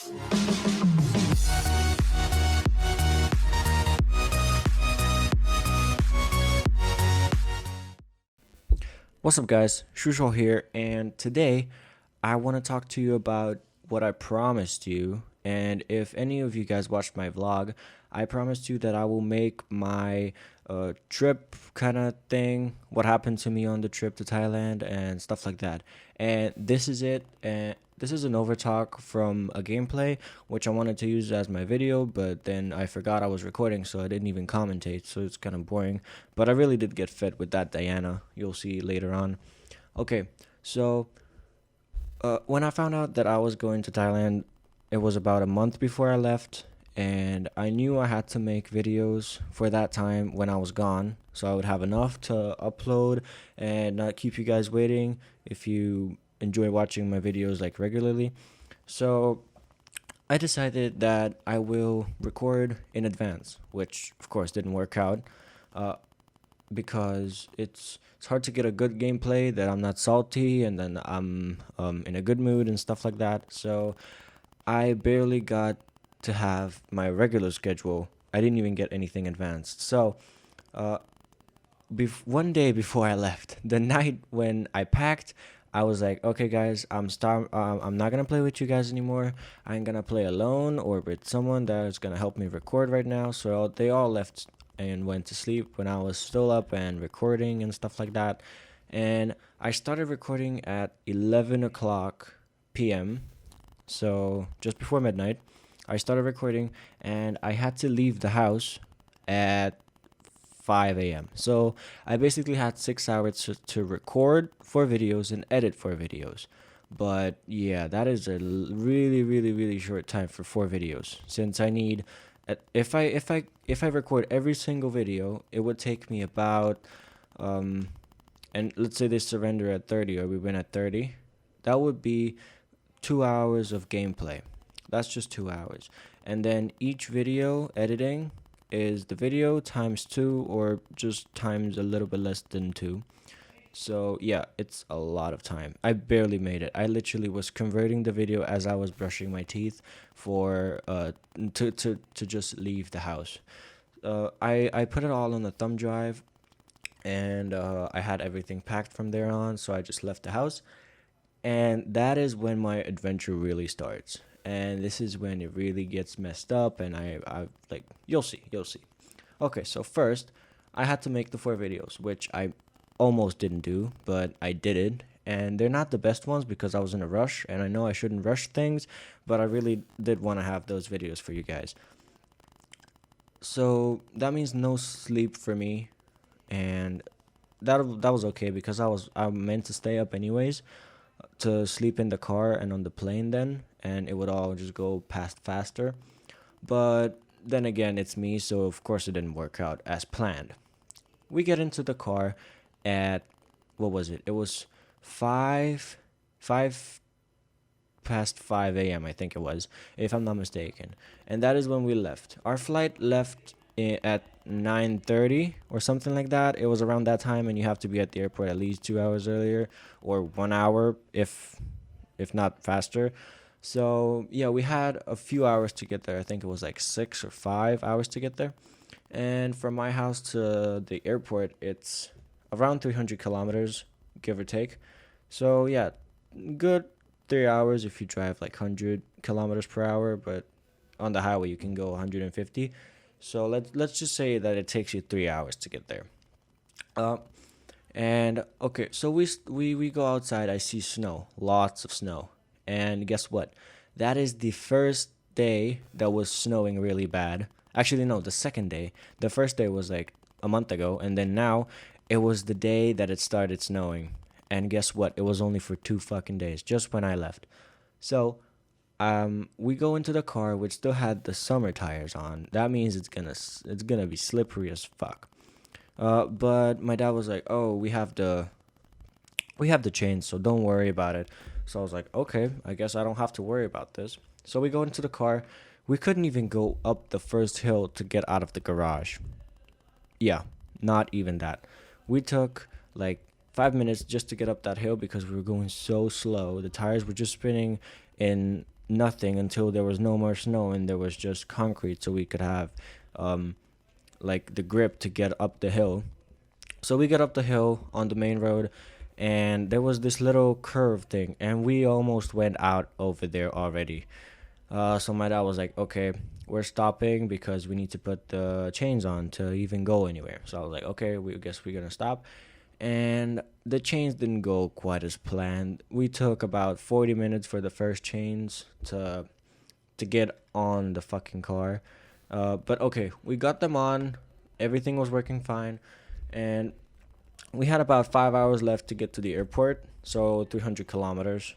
What's up guys, Shushol here, and today I want to talk to you about what I promised you. And if any of you guys watched my vlog, I promised you that I will make my trip kind of thing, what happened to me on the trip to Thailand and stuff like that. And this is it, and this is an overtalk from a gameplay which I wanted to use as my video, but then I forgot I was recording, so I didn't even commentate, so it's kind of boring. But I really did get fit with that Diana, you'll see later on. Okay, so when I found out that I was going to Thailand, it was about a month before I left, and I knew I had to make videos for that time when I was gone, so I would have enough to upload and not keep you guys waiting if you enjoy watching my videos like regularly. So I decided that I will record in advance, which of course didn't work out. Uh, because it's hard to get a good gameplay that I'm not salty and then I'm in a good mood and stuff like that. So I barely got to have my regular schedule. I didn't even get anything advanced. So uh, one day before I left, the night when I packed, I was like, okay, guys, I'm not gonna play with you guys anymore. I'm gonna play alone or with someone that is gonna help me record right now. So they all left and went to sleep when I was still up and recording and stuff like that. And I started recording at 11 o'clock p.m. So just before midnight, I started recording, and I had to leave the house at 5 a.m. So I basically had 6 hours to record for videos and edit for videos. But yeah, that is a really, really, really short time for 4 videos. Since I need, if I record every single video, it would take me about, and let's say they surrender at 30 or we win at 30, that would be 2 hours of gameplay. That's just 2 hours. And then each video editing is the video times 2 or just times a little bit less than 2. So yeah, it's a lot of time. I barely made it. I literally was converting the video as I was brushing my teeth for to just leave the house. I put it all on the thumb drive, and I had everything packed from there on, so I just left the house. And that is when my adventure really starts. And this is when it really gets messed up, and I like, you'll see. Okay, so first, I had to make the 4 videos, which I almost didn't do, but I did it. And they're not the best ones because I was in a rush, and I know I shouldn't rush things, but I really did want to have those videos for you guys. So that means no sleep for me, and that was okay because I meant to stay up anyways, to sleep in the car and on the plane then, and it would all just go past faster. But then again, it's me, so of course it didn't work out as planned. We get into the car at, what was it? It was 5 past 5 a.m. I think it was, if I'm not mistaken. And that is when we left. Our flight left at 9:30 or something like that. It was around that time, and you have to be at the airport at least 2 hours earlier or 1 hour if not faster. So yeah, we had a few hours to get there. I think it was like 6 or 5 hours to get there. And from my house to the airport, it's around 300 kilometers, give or take. So yeah, good 3 hours if you drive like 100 kilometers per hour, but on the highway you can go 150. So let's just say that it takes you 3 hours to get there. Uh, and okay, so we go outside. I see snow, lots of snow, and guess what? That is the first day that was snowing really bad. Actually, no, the second day. The first day was like a month ago, and then now it was the day that it started snowing. And guess what? It was only for 2 fucking days, just when I left. So we go into the car, which still had the summer tires on. That means it's gonna be slippery as fuck. But my dad was like, "Oh, we have the chains, so don't worry about it." So I was like, "Okay, I guess I don't have to worry about this." So we go into the car. We couldn't even go up the first hill to get out of the garage. Yeah, not even that. We took like 5 minutes just to get up that hill because we were going so slow. The tires were just spinning in nothing until there was no more snow and there was just concrete, so we could have um, like the grip to get up the hill. So we got up the hill on the main road, and there was this little curve thing, and we almost went out over there already. So my dad was like, "Okay, we're stopping because we need to put the chains on to even go anywhere." So I was like, "Okay, we guess we're gonna stop." And the chains didn't go quite as planned. We took about 40 minutes for the first chains to get on the fucking car. But okay, we got them on. Everything was working fine, and we had about 5 hours left to get to the airport. So 300 kilometers,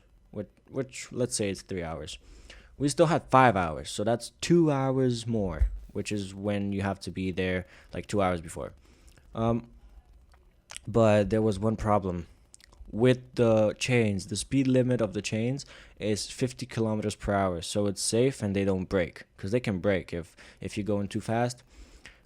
which let's say it's 3 hours. We still had 5 hours, so that's 2 hours more, which is when you have to be there like 2 hours before. Um, but there was one problem with the chains. The speed limit of the chains is 50 kilometers per hour, so it's safe and they don't break, because they can break if you're going too fast,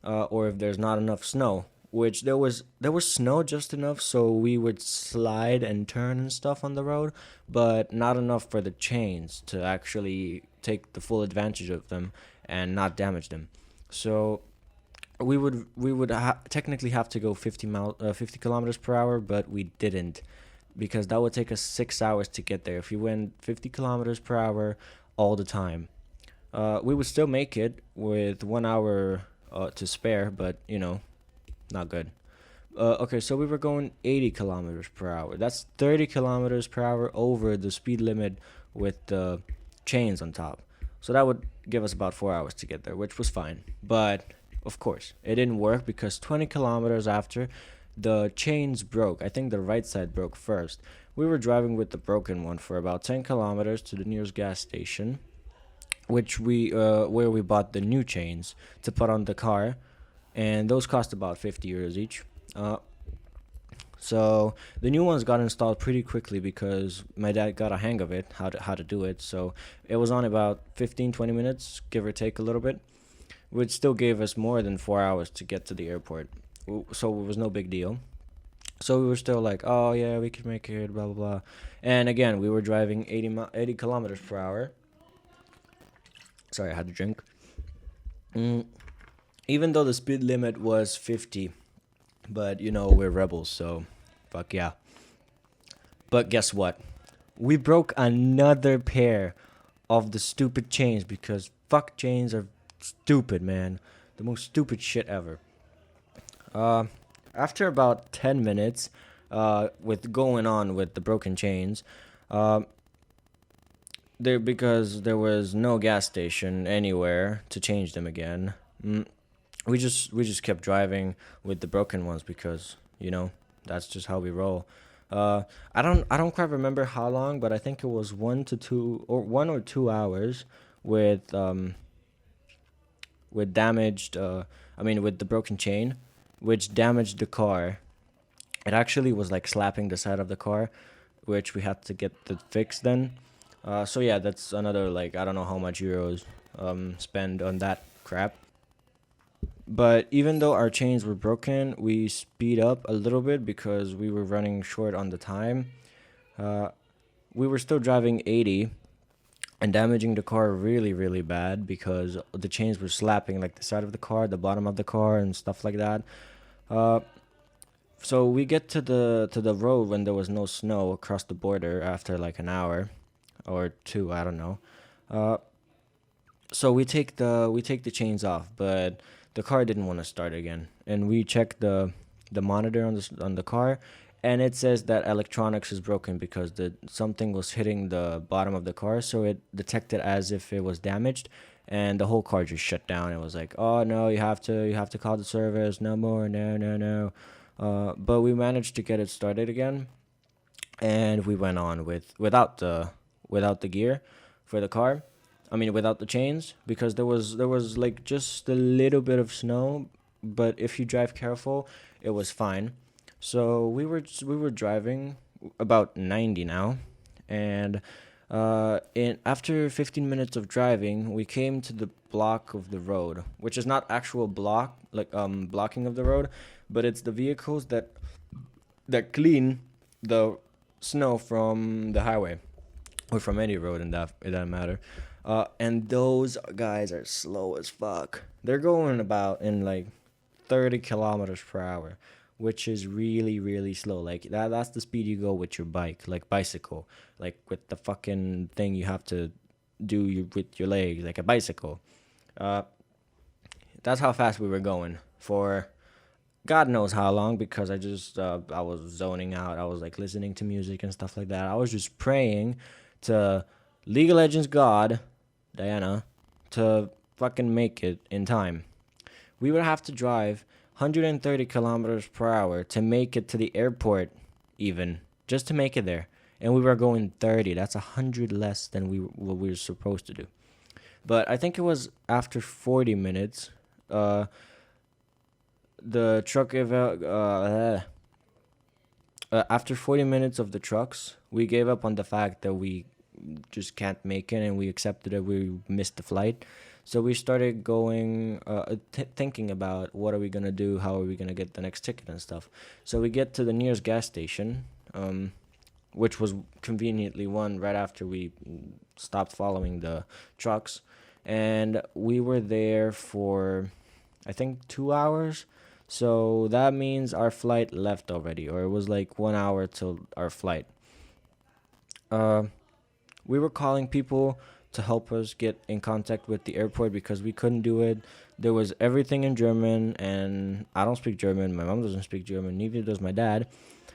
or if there's not enough snow. Which there was snow just enough so we would slide and turn and stuff on the road, but not enough for the chains to actually take the full advantage of them and not damage them. So we would technically have to go 50 kilometers per hour, but we didn't, because that would take us 6 hours to get there if you went 50 kilometers per hour all the time. We would still make it with 1 hour to spare, but not good. Okay, so we were going 80 kilometers per hour. That's 30 kilometers per hour over the speed limit with the chains on top. So that would give us about 4 hours to get there, which was fine. But of course, it didn't work because 20 kilometers after, the chains broke. I think the right side broke first. We were driving with the broken one for about 10 kilometers to the nearest gas station, which where we bought the new chains to put on the car, and those cost about 50 euros each. So the new ones got installed pretty quickly because my dad got a hang of it, how to do it. So it was on about 15-20 minutes, give or take a little bit, which still gave us more than 4 hours to get to the airport. So it was no big deal. So we were still like, oh yeah, we could make it, blah blah blah. And again, we were driving 80 kilometers per hour. Sorry, I had to drink. Mm, Even though the speed limit was 50, but we're rebels, so fuck yeah. But guess what? We broke another pair of the stupid chains, because fuck, chains are stupid, man. The most stupid shit ever. Uh, After about 10 minutes, with going on with the broken chains, uh, because there was no gas station anywhere to change them again. We just kept driving with the broken ones because that's just how we roll. I don't quite remember how long, but I think it was 1 or 2 hours with damaged. With the broken chain, which damaged the car. It actually was like slapping the side of the car, which we had to get the fix then. So yeah, that's another, like, I don't know how much euros spend on that crap. But even though our chains were broken, we speed up a little bit because we were running short on the time. Uh, we were still driving 80 and damaging the car really, really bad because the chains were slapping like the side of the car, the bottom of the car, and stuff like that. Uh, so we get to the road when there was no snow across the border after like an hour or two, I don't know. Uh, so we take the chains off, but the car didn't want to start again, and we checked the monitor on the car, and it says that electronics is broken because the something was hitting the bottom of the car, so it detected as if it was damaged, and the whole car just shut down. It was like, oh no, you have to call the service, no more, no, no, no. But we managed to get it started again, and we went on without the gear for the car. I mean, without the chains, because there was like just a little bit of snow, but if you drive careful, it was fine. So we were driving about 90 now, and in after 15 minutes of driving, we came to the block of the road, which is not actual block, like blocking of the road, but it's the vehicles that clean the snow from the highway. or from any road in that matter. And those guys are slow as fuck. They're going about in like 30 kilometers per hour, which is really really slow. Like that's the speed you go with your bike, like bicycle, like with the fucking thing you have to do with your legs, like a bicycle. Uh, that's how fast we were going for God knows how long, because I was zoning out. I was like listening to music and stuff like that. I was just praying to League of Legends God, Diana, to fucking make it in time. We would have to drive 130 kilometers per hour to make it to the airport, even just to make it there. And we were going 30. That's 100 less than what we were supposed to do. But I think it was after 40 minutes. The truck after 40 minutes of the trucks, we gave up on the fact that we just can't make it, and we accepted that we missed the flight. So we started thinking about what are we gonna do, how are we gonna get the next ticket and stuff. So we get to the nearest gas station, which was conveniently one right after we stopped following the trucks, and we were there for I think 2 hours. So that means our flight left already, or it was like 1 hour till our flight. Uh, we were calling people to help us get in contact with the airport because we couldn't do it. There was everything in German, and I don't speak German. My mom doesn't speak German, neither does my dad.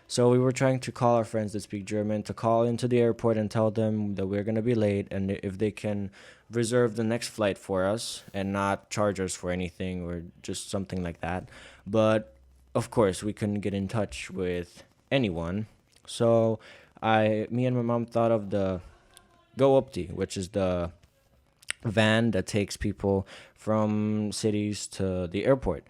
So we were trying to call our friends that speak German to call into the airport and tell them that we're going to be late, and if they can reserve the next flight for us and not charge us for anything or just something like that. But of course, we couldn't get in touch with anyone. So me and my mom thought of the Go Upti, which is the van that takes people from cities to the airport.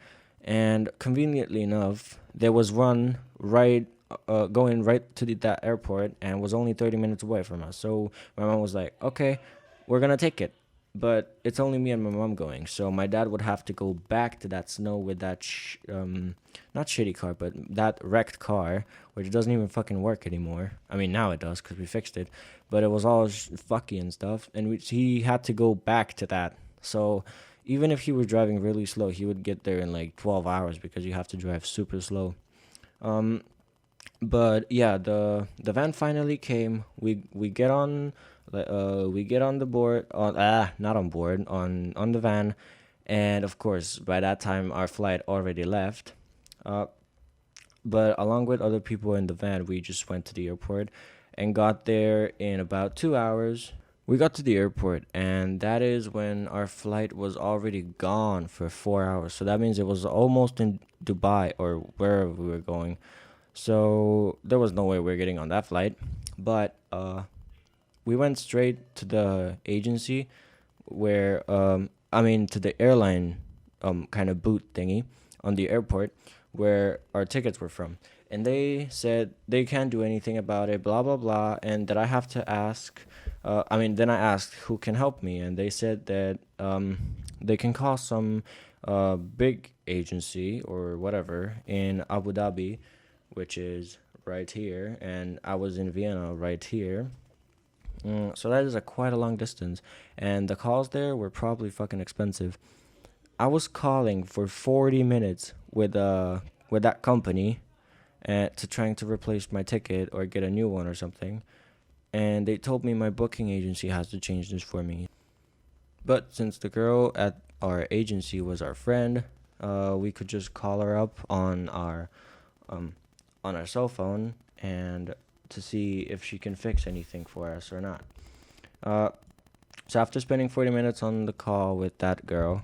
And conveniently enough, there was one going right to that airport, and was only 30 minutes away from us. So my mom was like, okay, we're going to take it. But it's only me and my mom going. So my dad would have to go back to that snow with that, not shitty car, but that wrecked car, which doesn't even fucking work anymore. I mean, now it does because we fixed it. But it was all fucky and stuff. And he had to go back to that. So even if he was driving really slow, he would get there in like 12 hours because you have to drive super slow. But yeah, the van finally came. We get on the board on not on board on the van, and of course by that time our flight already left. But along with other people in the van, we just went to the airport and got there in about 2 hours. We got to the airport, and that is when our flight was already gone for 4 hours. So that means it was almost in Dubai or wherever we were going. So there was no way we were getting on that flight. But we went straight to the agency where, to the airline kind of booth thingy on the airport where our tickets were from. And they said they can't do anything about it, blah, blah, blah, and that I have to ask. Then I asked who can help me, and they said that they can call some big agency or whatever in Abu Dhabi, which is right here, and I was in Vienna right here. So that is quite a long distance, and the calls there were probably fucking expensive. I was calling for 40 minutes with that company to trying to replace my ticket or get a new one or something. And they told me my booking agency has to change this for me. But since the girl at our agency was our friend, we could just call her up on our cell phone and to see if she can fix anything for us or not. So after spending 40 minutes on the call with that girl,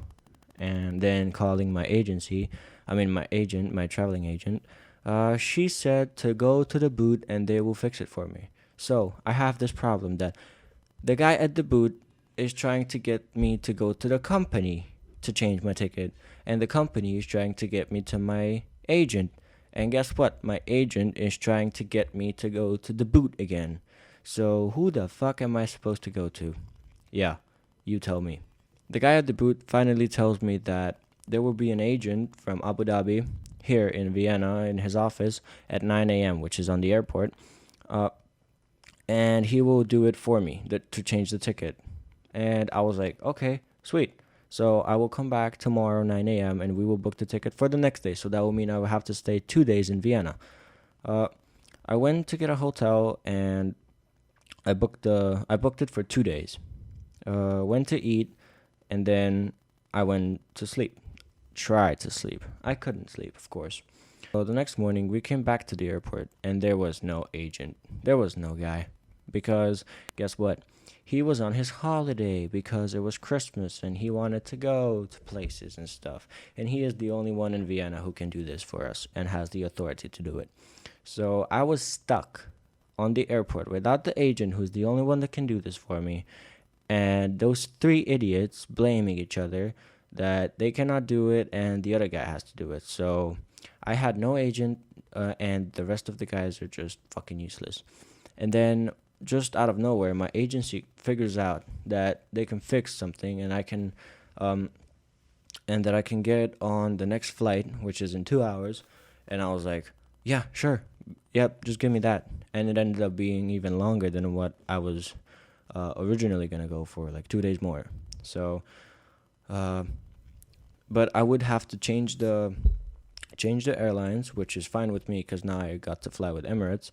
and then calling my agent, my traveling agent, she said to go to the booth and they will fix it for me. So I have this problem that the guy at the booth is trying to get me to go to the company to change my ticket, and the company is trying to get me to my agent. And guess what? My agent is trying to get me to go to the booth again. So who the fuck am I supposed to go to? Yeah, you tell me. The guy at the booth finally tells me that there will be an agent from Abu Dhabi here in Vienna in his office at 9 a.m., which is on the airport. and he will do it for me to change the ticket. And I was like, okay, sweet. So I will come back tomorrow 9 a.m. and we will book the ticket for the next day. So that will mean I will have to stay 2 days in Vienna. Uh, I went to get a hotel and I booked it for 2 days. Went to eat and then I went to sleep. Tried to sleep. I couldn't sleep, of course. So the next morning we came back to the airport and there was no agent. There was no guy. Because guess what? He was on his holiday because it was Christmas and he wanted to go to places and stuff. And he is the only one in Vienna who can do this for us and has the authority to do it. So I was stuck on the airport without the agent, who's the only one that can do this for me, and those three idiots blaming each other that they cannot do it and the other guy has to do it. So I had no agent, and the rest of the guys are just fucking useless. And then just out of nowhere, my agency figures out that they can fix something, um, and that I can get on the next flight, which is in 2 hours. And I was like, yeah, sure, yep, just give me that. And it ended up being even longer than what I was originally gonna go for, like 2 days more. So, uh, but I would have to change the airlines, which is fine with me because now I got to fly with Emirates,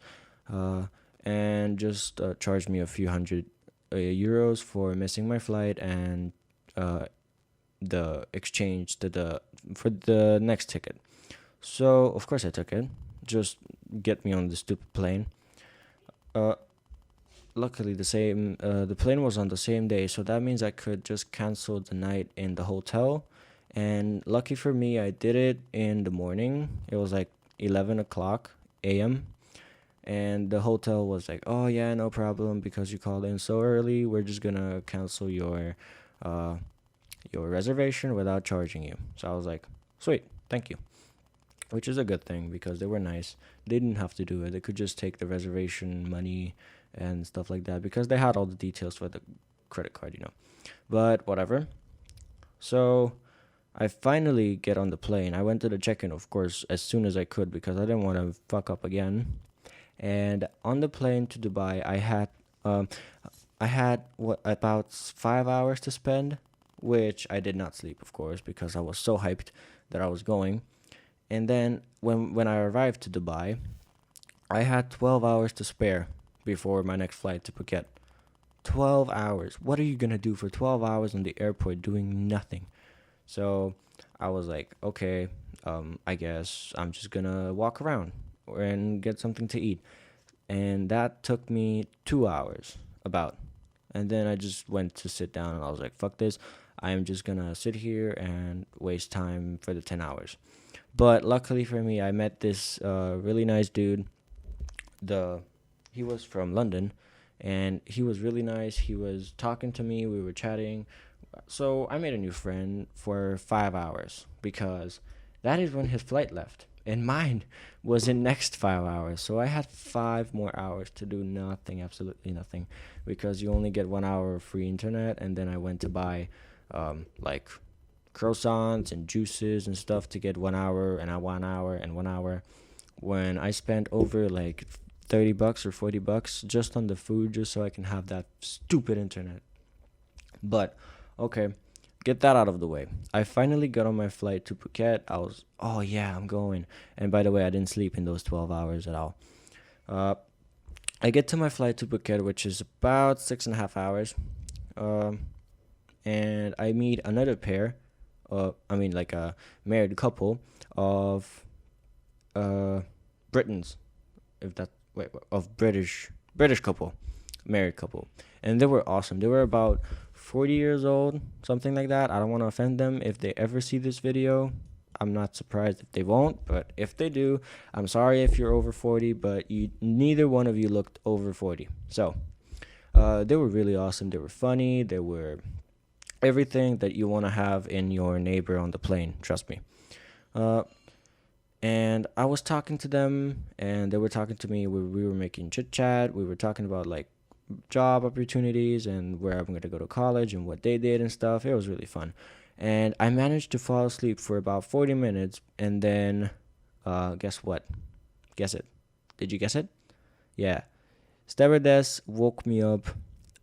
uh, and just charge me a few hundred euros for missing my flight and uh, the exchange to the for the next ticket. So of course I took it. Just get me on the stupid plane. Uh, Luckily the plane was on the same day, so that means I could just cancel the night in the hotel. And lucky for me, I did it in the morning. It was like 11 o'clock a.m. And the hotel was like, "Oh yeah, no problem, because you called in so early. We're just gonna cancel uh your reservation without charging you." So I was like, "Sweet, thank you." Which is a good thing because they were nice. They didn't have to do it. They could just take the reservation money and stuff like that because they had all the details for the credit card. But whatever. So I finally get on the plane. I went to the check-in, of course, as soon as I could because I didn't want to fuck up again. And on the plane to Dubai, um, I had what about 5 hours to spend, which I did not sleep, of course, because I was so hyped that I was going. And then when I arrived to Dubai, I had 12 hours to spare before my next flight to Phuket. 12 hours. What are you going to do for 12 hours in the airport doing nothing? So I was like, okay, I guess I'm just going to walk around and get something to eat. And that took me 2 hours, about. And then I just went to sit down and I was like, fuck this. I'm just going to sit here and waste time for the 10 hours. But luckily for me, I met this really nice dude. He was from London, and he was really nice. He was talking to me. We were chatting. So I made a new friend for 5 hours because that is when his flight left, and mine was in next 5 hours. So I had 5 more hours to do nothing, absolutely nothing, because you only get 1 hour of free internet. And then I went to buy like croissants and juices and stuff to get 1 hour and a 1 hour and 1 hour, when I spent over like $30 or $40 just on the food, just so I can have that stupid internet. But okay, get that out of the way. I finally got on my flight to Phuket. Oh yeah, I'm going. And by the way, I didn't sleep in those 12 hours at all. uh I get to my flight to Phuket, which is about 6.5 hours. um and I meet another pair, like a married couple of Britons, if that wait of British couple, married couple, and they were awesome. They were about 40 years old, something like that. I don't want to offend them if they ever see this video. I'm not surprised if they won't, but if they do, I'm sorry if you're over 40, but neither one of you looked over 40. So they were really awesome. They were funny. They were everything that you want to have in your neighbor on the plane, trust me. uh and I was talking to them, and they were talking to me. We were making chit chat. We were talking about like job opportunities and where I'm going to go to college and what they did and stuff. It was really fun. And I managed to fall asleep for about 40 minutes. And then, guess what? Guess it. Did you guess it? Yeah. Stewardess woke me up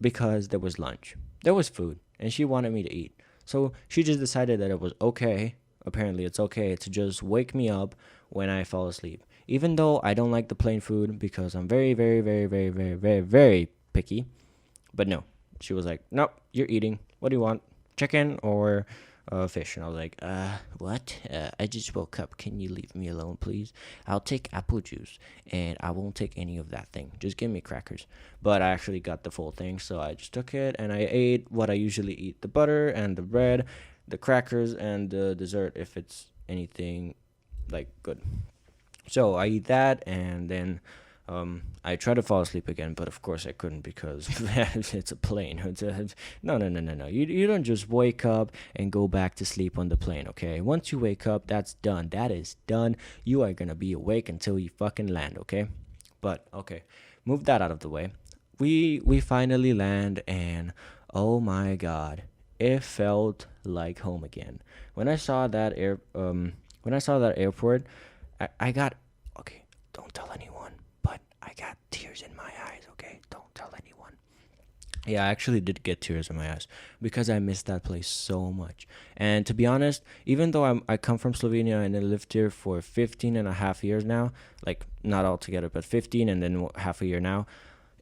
because there was lunch. There was food, and she wanted me to eat. So she just decided that it was okay. Apparently, it's okay to just wake me up when I fall asleep. Even though I don't like the plain food because I'm very, very, very, very, very, very, very picky. But no, she was like, "Nope, you're eating. What do you want? Chicken or fish?" And I was like, what? I just woke up. Can you leave me alone, please? I'll take apple juice, and I won't take any of that thing. Just give me crackers." But I actually got the full thing, so I just took it, and I ate what I usually eat: the butter and the bread, the crackers, and the dessert if it's anything like good. So I eat that, and then I tried to fall asleep again, but of course I couldn't because it's a plane. No, no, no, no, no. You don't just wake up and go back to sleep on the plane, okay? Once you wake up, that's done. That is done. You are gonna be awake until you fucking land, okay? But okay, move that out of the way. We finally land, and oh my god, it felt like home again. When I saw that airport, I got, okay, don't tell anyone, but I got tears in my eyes, okay? Don't tell anyone. Yeah, I actually did get tears in my eyes because I missed that place so much. And to be honest, even though I come from Slovenia and I lived here for 15 and a half years now, like not all together, but 15 and then half a year now,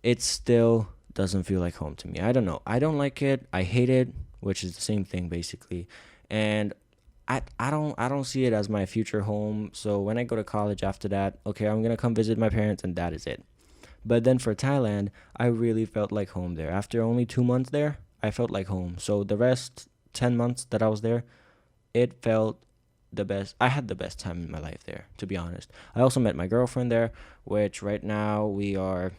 it still doesn't feel like home to me. I don't know. I don't like it. I hate it, which is the same thing basically. And I don't see it as my future home. So when I go to college after that, okay, I'm gonna come visit my parents and that is it. But then for Thailand, I really felt like home there. After only 2 months there, I felt like home. So the rest 10 months that I was there, it felt the best. I had the best time in my life there, to be honest. I also met my girlfriend there, which right now we are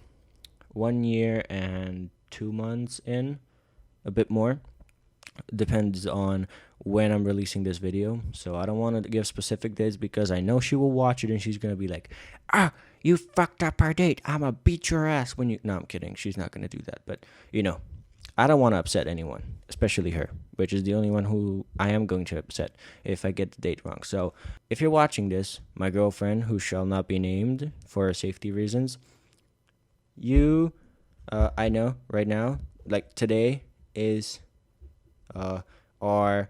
1 year and 2 months in, a bit more. Depends on when I'm releasing this video. So I don't want to give specific dates because I know she will watch it and she's going to be like, you fucked up our date. I'm going to beat your ass when you. No, I'm kidding. She's not going to do that. But, I don't want to upset anyone, especially her, which is the only one who I am going to upset if I get the date wrong. So if you're watching this, my girlfriend, who shall not be named for safety reasons, I know right now, like today is our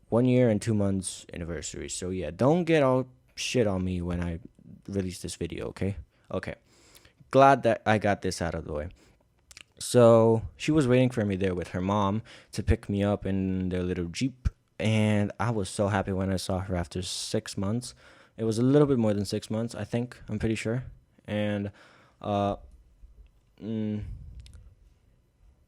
1 year and 2 months anniversary. So yeah, don't get all shit on me when I release this video, okay? Okay. Glad that I got this out of the way. So she was waiting for me there with her mom to pick me up in their little Jeep. And I was so happy when I saw her after 6 months. It was a little bit more than 6 months, I think. I'm pretty sure. And uh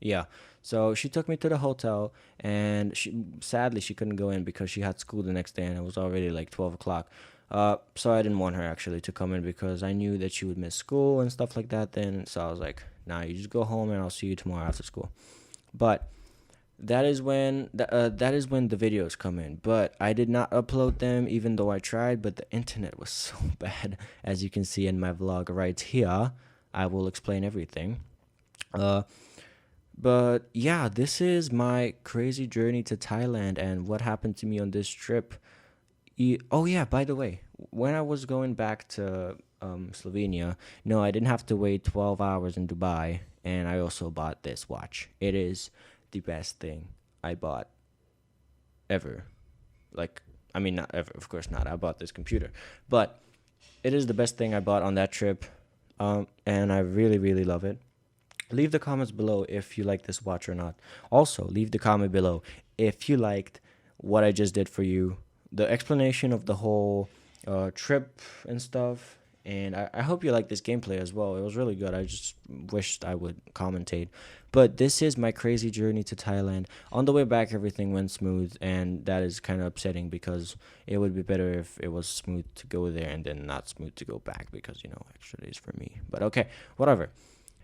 yeah. So she took me to the hotel, and sadly she couldn't go in because she had school the next day, and it was already like 12 o'clock. So I didn't want her actually to come in because I knew that she would miss school and stuff like that. Then so I was like, "Nah, you just go home, and I'll see you tomorrow after school." But that is when the videos come in. But I did not upload them, even though I tried. But the internet was so bad, as you can see in my vlog right here. I will explain everything. Uh, but yeah, this is my crazy journey to Thailand and what happened to me on this trip. Oh yeah, by the way, when I was going back to Slovenia, no, I didn't have to wait 12 hours in Dubai, and I also bought this watch. It is the best thing I bought ever. Like, I mean, not ever, of course not. I bought this computer, but it is the best thing I bought on that trip, and I really, really love it. Leave the comments below if you like this watch or not. Also, leave the comment below if you liked what I just did for you, the explanation of the whole trip and stuff. And I hope you like this gameplay as well. It was really good. I just wished I would commentate. But this is my crazy journey to Thailand. On the way back, everything went smooth, and that is kind of upsetting because it would be better if it was smooth to go there and then not smooth to go back because, extra days for me. But okay, whatever.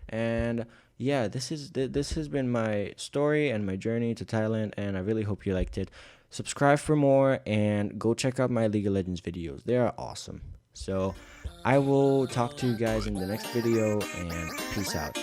And yeah, this has been my story and my journey to Thailand, and I really hope you liked it. Subscribe for more and go check out my League of Legends videos. They are awesome. So I will talk to you guys in the next video, and peace out.